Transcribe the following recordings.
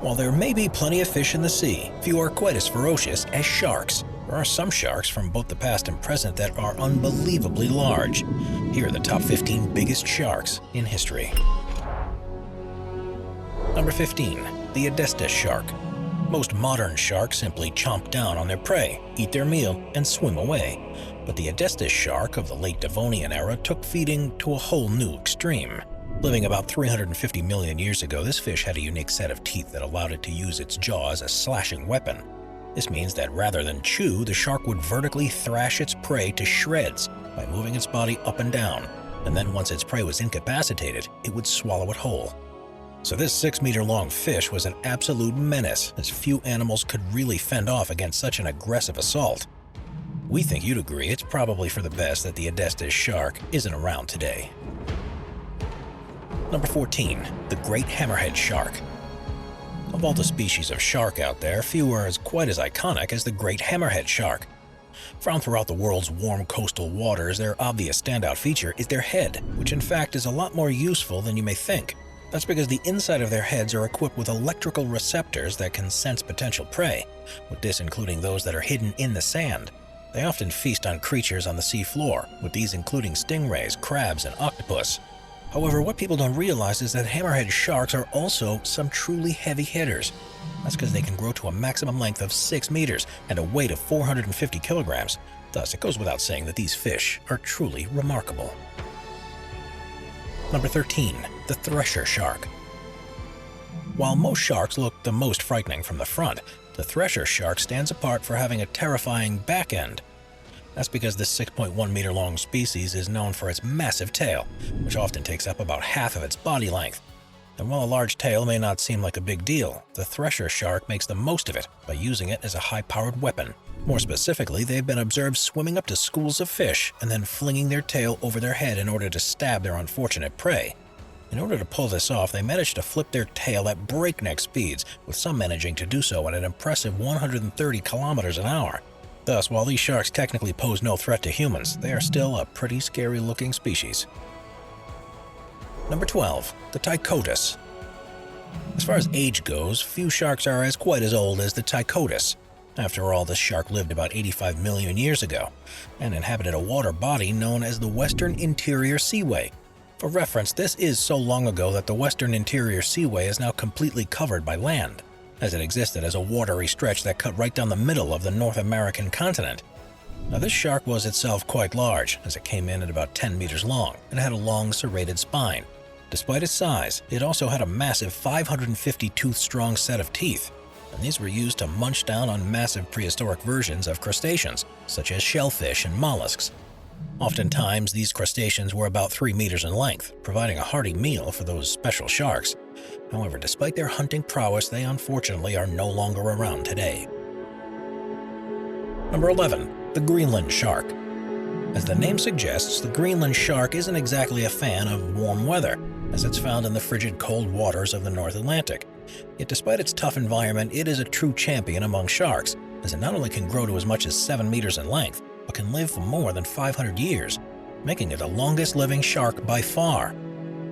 While there may be plenty of fish in the sea, few are quite as ferocious as sharks. There are some sharks from both the past and present that are unbelievably large. Here are the top 15 biggest sharks in history. Number 15. The odesta shark. Most modern sharks simply chomp down on their prey, eat their meal, and swim away. But the odesta shark of the late Devonian era took feeding to a whole new extreme. Living about 350 million years ago, this fish had a unique set of teeth that allowed it to use its jaw as a slashing weapon. This means that rather than chew, the shark would vertically thrash its prey to shreds by moving its body up and down, and then once its prey was incapacitated, it would swallow it whole. So this 6-meter-long fish was an absolute menace, as few animals could really fend off against such an aggressive assault. We think you'd agree it's probably for the best that the odesta shark isn't around today. Number 14. The great hammerhead shark. Of all the species of shark out there, few are quite as iconic as the great hammerhead shark. Found throughout the world's warm coastal waters, their obvious standout feature is their head, which in fact is a lot more useful than you may think. That's because the inside of their heads are equipped with electrical receptors that can sense potential prey, with this including those that are hidden in the sand. They often feast on creatures on the sea floor, with these including stingrays, crabs, and octopus. However, what people don't realize is that hammerhead sharks are also some truly heavy hitters. That's because they can grow to a maximum length of 6 meters and a weight of 450 kilograms. Thus, it goes without saying that these fish are truly remarkable. Number 13. The thresher shark. While most sharks look the most frightening from the front, the thresher shark stands apart for having a terrifying back end. That's because this 6.1-meter-long species is known for its massive tail, which often takes up about half of its body length. And while a large tail may not seem like a big deal, the thresher shark makes the most of it by using it as a high-powered weapon. More specifically, they've been observed swimming up to schools of fish and then flinging their tail over their head in order to stab their unfortunate prey. In order to pull this off, they managed to flip their tail at breakneck speeds, with some managing to do so at an impressive 130 kilometers an hour. Thus, while these sharks technically pose no threat to humans, they are still a pretty scary-looking species. Number 12. The ptychodus. As far as age goes, few sharks are quite as old as the ptychodus. After all, this shark lived about 85 million years ago and inhabited a water body known as the Western Interior Seaway. For reference, this is so long ago that the Western Interior Seaway is now completely covered by land, as it existed as a watery stretch that cut right down the middle of the North American continent. Now, this shark was itself quite large, as it came in at about 10 meters long and had a long serrated spine. Despite its size, it also had a massive 550-tooth-strong set of teeth, and these were used to munch down on massive prehistoric versions of crustaceans, such as shellfish and mollusks. Oftentimes, these crustaceans were about 3 meters in length, providing a hearty meal for those special sharks. However, despite their hunting prowess, they unfortunately are no longer around today. Number 11. The Greenland shark. As the name suggests, the Greenland shark isn't exactly a fan of warm weather, as it's found in the frigid cold waters of the North Atlantic. Yet despite its tough environment, it is a true champion among sharks, as it not only can grow to as much as 7 meters in length, but can live for more than 500 years, making it the longest living shark by far.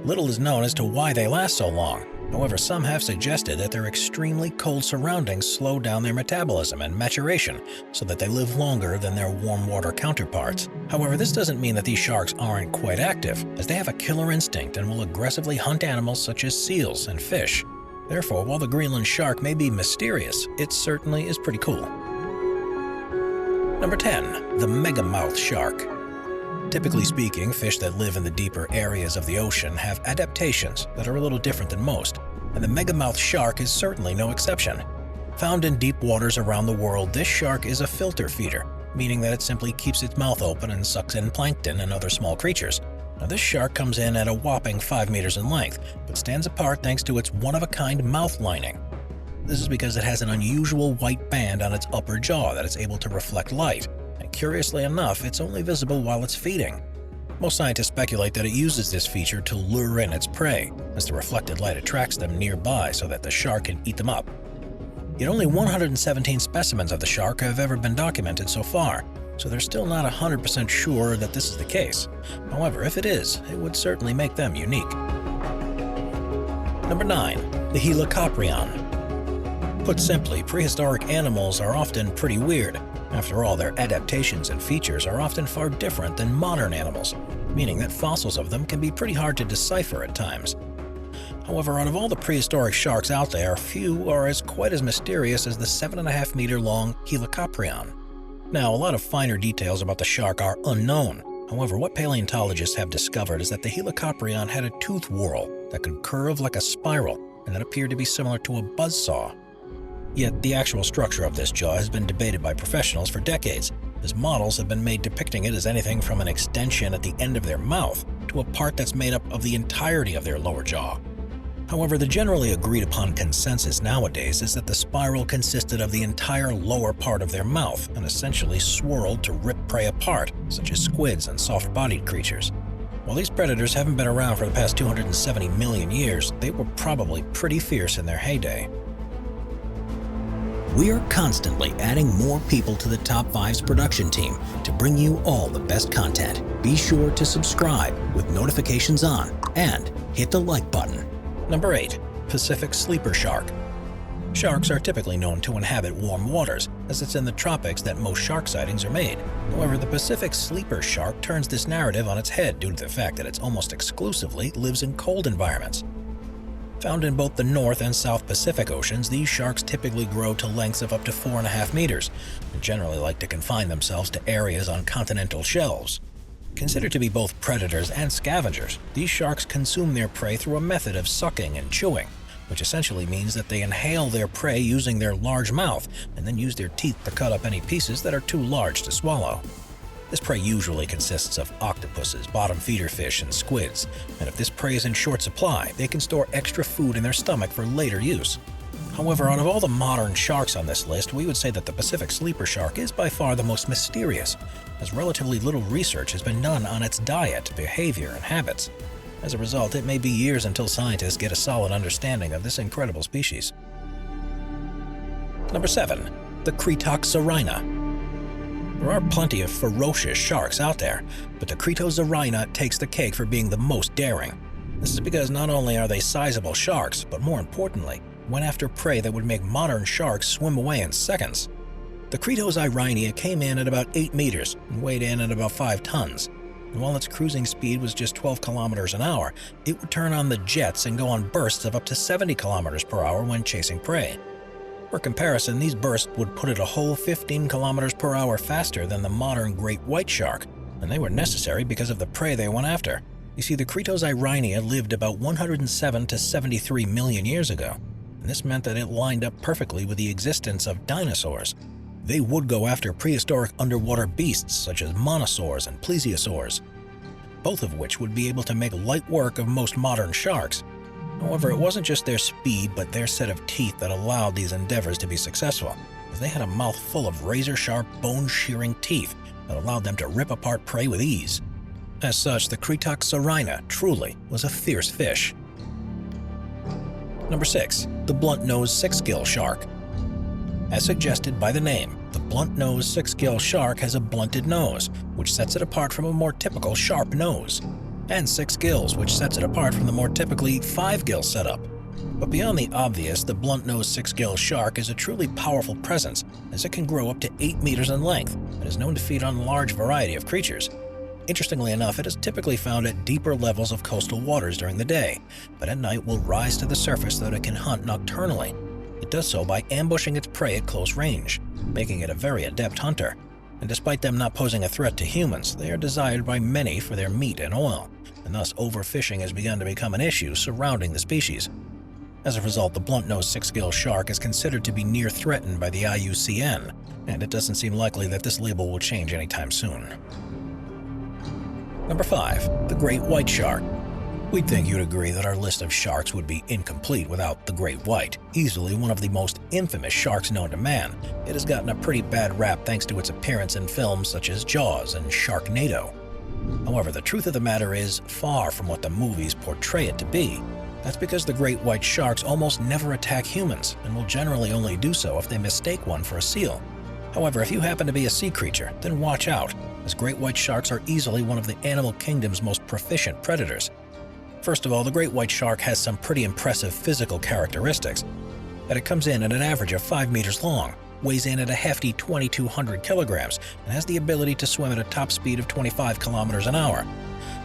Little is known as to why they last so long. However, some have suggested that their extremely cold surroundings slow down their metabolism and maturation so that they live longer than their warm water counterparts. However, this doesn't mean that these sharks aren't quite active, as they have a killer instinct and will aggressively hunt animals such as seals and fish. Therefore, while the Greenland shark may be mysterious, it certainly is pretty cool. Number 10. The megamouth shark. Typically speaking, fish that live in the deeper areas of the ocean have adaptations that are a little different than most, and the megamouth shark is certainly no exception. Found in deep waters around the world, this shark is a filter feeder, meaning that it simply keeps its mouth open and sucks in plankton and other small creatures. Now, this shark comes in at a whopping 5 meters in length, but stands apart thanks to its one-of-a-kind mouth lining. This is because it has an unusual white band on its upper jaw that is able to reflect light, and curiously enough, it's only visible while it's feeding. Most scientists speculate that it uses this feature to lure in its prey, as the reflected light attracts them nearby so that the shark can eat them up. Yet only 117 specimens of the shark have ever been documented so far, so they're still not 100% sure that this is the case. However, if it is, it would certainly make them unique. Number 9. The helicoprion. Put simply, prehistoric animals are often pretty weird. After all, their adaptations and features are often far different than modern animals, meaning that fossils of them can be pretty hard to decipher at times. However, out of all the prehistoric sharks out there, few are quite as mysterious as the 7.5-meter-long helicoprion. Now, a lot of finer details about the shark are unknown. However, what paleontologists have discovered is that the helicoprion had a tooth whorl that could curve like a spiral and that appeared to be similar to a buzzsaw. Yet, the actual structure of this jaw has been debated by professionals for decades, as models have been made depicting it as anything from an extension at the end of their mouth to a part that's made up of the entirety of their lower jaw. However, the generally agreed-upon consensus nowadays is that the spiral consisted of the entire lower part of their mouth and essentially swirled to rip prey apart, such as squids and soft-bodied creatures. While these predators haven't been around for the past 270 million years, they were probably pretty fierce in their heyday. We are constantly adding more people to the Top 5's production team to bring you all the best content. Be sure to subscribe with notifications on and hit the like button. Number 8. Pacific sleeper shark. Sharks are typically known to inhabit warm waters, as it's in the tropics that most shark sightings are made. However, the Pacific sleeper shark turns this narrative on its head due to the fact that it almost exclusively lives in cold environments. Found in both the North and South Pacific Oceans, these sharks typically grow to lengths of up to 4.5 meters and generally like to confine themselves to areas on continental shelves. Considered to be both predators and scavengers, these sharks consume their prey through a method of sucking and chewing, which essentially means that they inhale their prey using their large mouth and then use their teeth to cut up any pieces that are too large to swallow. This prey usually consists of octopuses, bottom feeder fish, and squids, and if this prey is in short supply, they can store extra food in their stomach for later use. However, out of all the modern sharks on this list, we would say that the Pacific sleeper shark is by far the most mysterious, as relatively little research has been done on its diet, behavior, and habits. As a result, it may be years until scientists get a solid understanding of this incredible species. Number 7. The cretoxyrhina. There are plenty of ferocious sharks out there, but the cretoxyrhina takes the cake for being the most daring. This is because not only are they sizable sharks, but more importantly, went after prey that would make modern sharks swim away in seconds. The cretoxyrhina came in at about 8 meters and weighed in at about 5 tons. And while its cruising speed was just 12 kilometers an hour, it would turn on the jets and go on bursts of up to 70 kilometers per hour when chasing prey. For comparison, these bursts would put it a whole 15 kilometers per hour faster than the modern great white shark, and they were necessary because of the prey they went after. You see, the cretoxyrhina lived about 107 to 73 million years ago, and this meant that it lined up perfectly with the existence of dinosaurs. They would go after prehistoric underwater beasts such as mosasaurs and plesiosaurs, both of which would be able to make light work of most modern sharks. However, it wasn't just their speed, but their set of teeth that allowed these endeavors to be successful, as they had a mouth full of razor-sharp, bone-shearing teeth that allowed them to rip apart prey with ease. As such, the cretoxyrhina truly was a fierce fish. Number 6. The bluntnose sixgill shark. As suggested by the name, the bluntnose sixgill shark has a blunted nose, which sets it apart from a more typical sharp nose, and 6 gills, which sets it apart from the more typically 5-gill setup. But beyond the obvious, the bluntnose sixgill shark is a truly powerful presence, as it can grow up to 8 meters in length and is known to feed on a large variety of creatures. Interestingly enough, it is typically found at deeper levels of coastal waters during the day, but at night will rise to the surface so that it can hunt nocturnally. It does so by ambushing its prey at close range, making it a very adept hunter. And despite them not posing a threat to humans, they are desired by many for their meat and oil, and thus overfishing has begun to become an issue surrounding the species. As a result, the bluntnose sixgill shark is considered to be near threatened by the IUCN, and it doesn't seem likely that this label will change anytime soon. Number 5. The great white shark. We'd think you'd agree that our list of sharks would be incomplete without the great white, easily one of the most infamous sharks known to man. It has gotten a pretty bad rap thanks to its appearance in films such as Jaws and Sharknado. However, the truth of the matter is far from what the movies portray it to be. That's because the great white sharks almost never attack humans and will generally only do so if they mistake one for a seal. However, if you happen to be a sea creature, then watch out, as great white sharks are easily one of the animal kingdom's most proficient predators. First of all, the great white shark has some pretty impressive physical characteristics. that it comes in at an average of 5 meters long, weighs in at a hefty 2,200 kilograms, and has the ability to swim at a top speed of 25 kilometers an hour.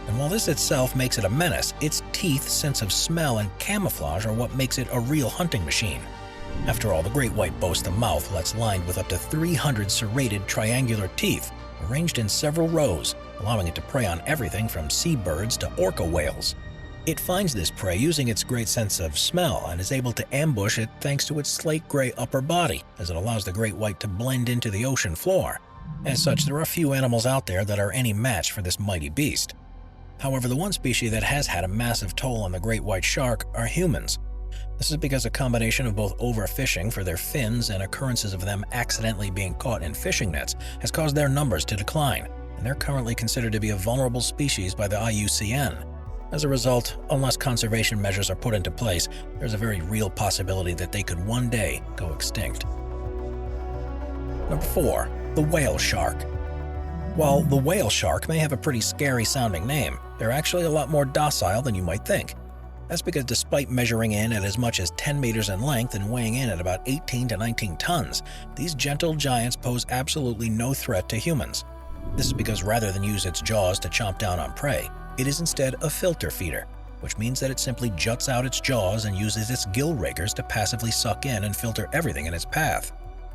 And while this itself makes it a menace, its teeth, sense of smell, and camouflage are what makes it a real hunting machine. After all, the great white boasts a mouth that's lined with up to 300 serrated triangular teeth, arranged in several rows, allowing it to prey on everything from seabirds to orca whales. It finds this prey using its great sense of smell and is able to ambush it thanks to its slate gray upper body, as it allows the great white to blend into the ocean floor. As such, there are few animals out there that are any match for this mighty beast. However, the one species that has had a massive toll on the great white shark are humans. This is because a combination of both overfishing for their fins and occurrences of them accidentally being caught in fishing nets has caused their numbers to decline, and they're currently considered to be a vulnerable species by the IUCN. As a result, unless conservation measures are put into place, there's a very real possibility that they could one day go extinct. Number 4. The whale shark. While the whale shark may have a pretty scary-sounding name, they're actually a lot more docile than you might think. That's because despite measuring in at as much as 10 meters in length and weighing in at about 18 to 19 tons, these gentle giants pose absolutely no threat to humans. This is because rather than use its jaws to chomp down on prey, it is instead a filter feeder, which means that it simply juts out its jaws and uses its gill rakers to passively suck in and filter everything in its path.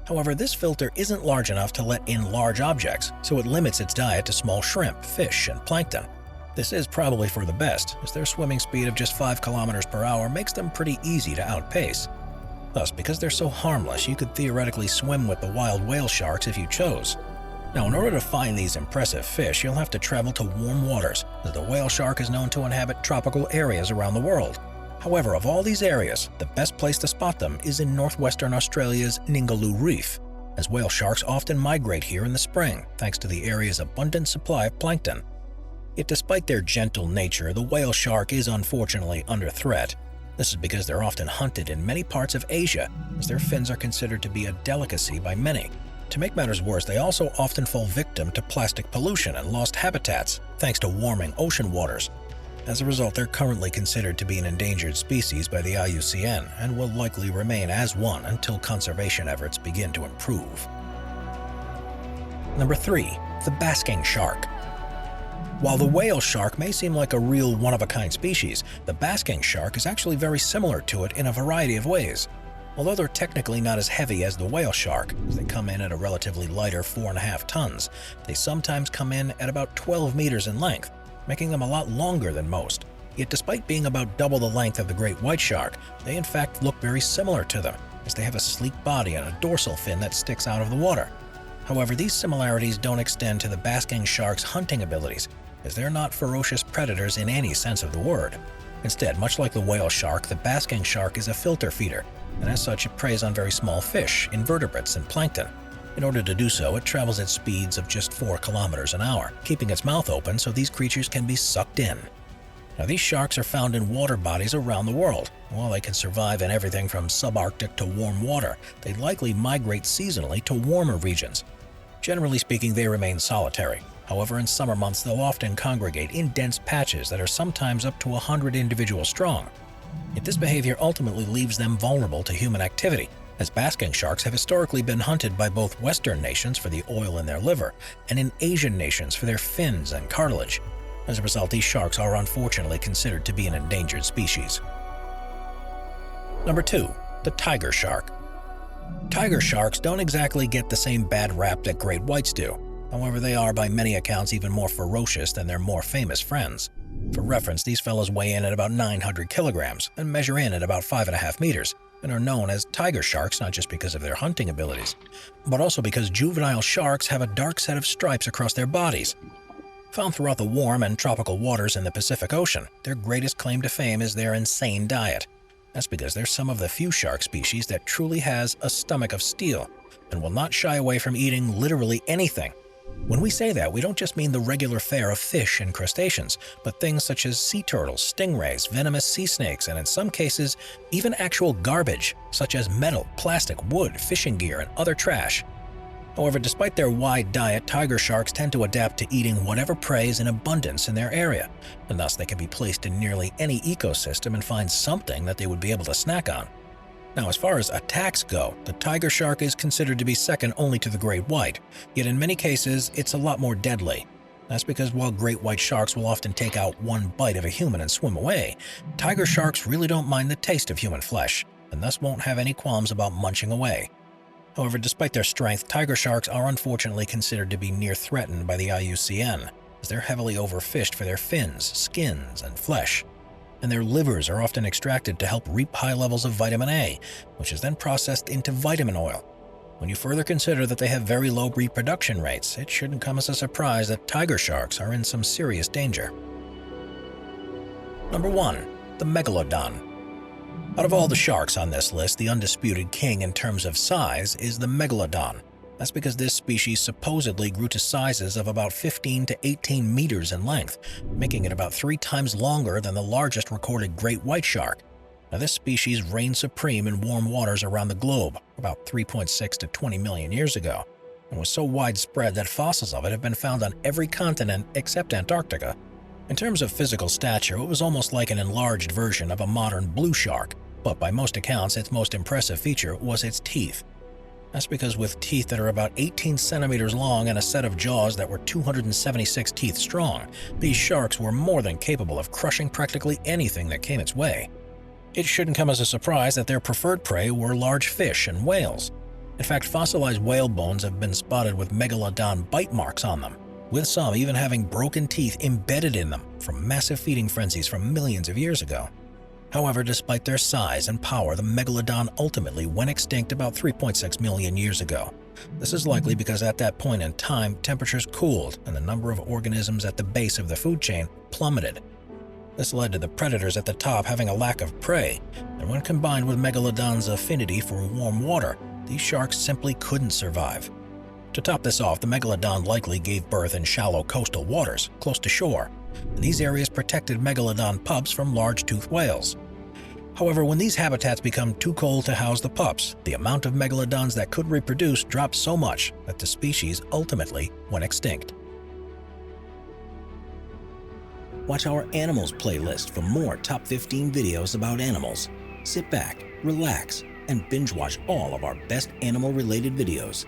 However, this filter isn't large enough to let in large objects, so it limits its diet to small shrimp, fish, and plankton. This is probably for the best, as their swimming speed of just 5 kilometers per hour makes them pretty easy to outpace. Thus, because they're so harmless, you could theoretically swim with the wild whale sharks if you chose. Now, in order to find these impressive fish, you'll have to travel to warm waters, as the whale shark is known to inhabit tropical areas around the world. However, of all these areas, the best place to spot them is in northwestern Australia's Ningaloo Reef, as whale sharks often migrate here in the spring, thanks to the area's abundant supply of plankton. Yet despite their gentle nature, the whale shark is unfortunately under threat. This is because they're often hunted in many parts of Asia, as their fins are considered to be a delicacy by many. To make matters worse, they also often fall victim to plastic pollution and lost habitats, thanks to warming ocean waters. As a result, they're currently considered to be an endangered species by the IUCN and will likely remain as one until conservation efforts begin to improve. Number 3. The basking shark. While the whale shark may seem like a real one-of-a-kind species, the basking shark is actually very similar to it in a variety of ways. Although they're technically not as heavy as the whale shark, as they come in at a relatively lighter 4.5 tons, they sometimes come in at about 12 meters in length, making them a lot longer than most. Yet despite being about double the length of the great white shark, they in fact look very similar to them, as they have a sleek body and a dorsal fin that sticks out of the water. However, these similarities don't extend to the basking shark's hunting abilities, as they're not ferocious predators in any sense of the word. Instead, much like the whale shark, the basking shark is a filter feeder, and as such it preys on very small fish, invertebrates, and plankton. In order to do so, it travels at speeds of just 4 kilometers an hour, keeping its mouth open so these creatures can be sucked in. Now, these sharks are found in water bodies around the world. While they can survive in everything from subarctic to warm water, they likely migrate seasonally to warmer regions. Generally speaking, they remain solitary. However, in summer months, they'll often congregate in dense patches that are sometimes up to 100 individuals strong. Yet this behavior ultimately leaves them vulnerable to human activity, as basking sharks have historically been hunted by both Western nations for the oil in their liver and in Asian nations for their fins and cartilage. As a result, these sharks are unfortunately considered to be an endangered species. Number 2. The tiger shark. Tiger sharks don't exactly get the same bad rap that great whites do. However, they are by many accounts even more ferocious than their more famous friends. For reference, these fellows weigh in at about 900 kilograms and measure in at about 5.5 meters, and are known as tiger sharks not just because of their hunting abilities, but also because juvenile sharks have a dark set of stripes across their bodies. Found throughout the warm and tropical waters in the Pacific Ocean, their greatest claim to fame is their insane diet. That's because they're some of the few shark species that truly has a stomach of steel and will not shy away from eating literally anything. When we say that, we don't just mean the regular fare of fish and crustaceans, but things such as sea turtles, stingrays, venomous sea snakes, and in some cases, even actual garbage, such as metal, plastic, wood, fishing gear, and other trash. However, despite their wide diet, tiger sharks tend to adapt to eating whatever prey is in abundance in their area, and thus they can be placed in nearly any ecosystem and find something that they would be able to snack on. Now, as far as attacks go, the tiger shark is considered to be second only to the great white, yet in many cases it's a lot more deadly. That's because while great white sharks will often take out one bite of a human and swim away, tiger sharks really don't mind the taste of human flesh, and thus won't have any qualms about munching away. However, despite their strength, tiger sharks are unfortunately considered to be near threatened by the IUCN, as they're heavily overfished for their fins, skins, and flesh. And their livers are often extracted to help reap high levels of vitamin A, which is then processed into vitamin oil. When you further consider that they have very low reproduction rates, it shouldn't come as a surprise that tiger sharks are in some serious danger. Number 1. The Megalodon. Out of all the sharks on this list, the undisputed king in terms of size is the Megalodon. That's because this species supposedly grew to sizes of about 15 to 18 meters in length, making it about 3 times longer than the largest recorded great white shark. Now, this species reigned supreme in warm waters around the globe about 3.6 to 20 million years ago, and was so widespread that fossils of it have been found on every continent except Antarctica. In terms of physical stature, it was almost like an enlarged version of a modern blue shark, but by most accounts, its most impressive feature was its teeth. That's because with teeth that are about 18 centimeters long and a set of jaws that were 276 teeth strong, these sharks were more than capable of crushing practically anything that came its way. It shouldn't come as a surprise that their preferred prey were large fish and whales. In fact, fossilized whale bones have been spotted with megalodon bite marks on them, with some even having broken teeth embedded in them from massive feeding frenzies from millions of years ago. However, despite their size and power, the megalodon ultimately went extinct about 3.6 million years ago. This is likely because at that point in time, temperatures cooled and the number of organisms at the base of the food chain plummeted. This led to the predators at the top having a lack of prey, and when combined with megalodon's affinity for warm water, these sharks simply couldn't survive. To top this off, the megalodon likely gave birth in shallow coastal waters, close to shore, and these areas protected megalodon pups from large-toothed whales. However, when these habitats become too cold to house the pups, the amount of megalodons that could reproduce dropped so much that the species ultimately went extinct. Watch our Animals playlist for more top 15 videos about animals. Sit back, relax, and binge watch all of our best animal-related videos.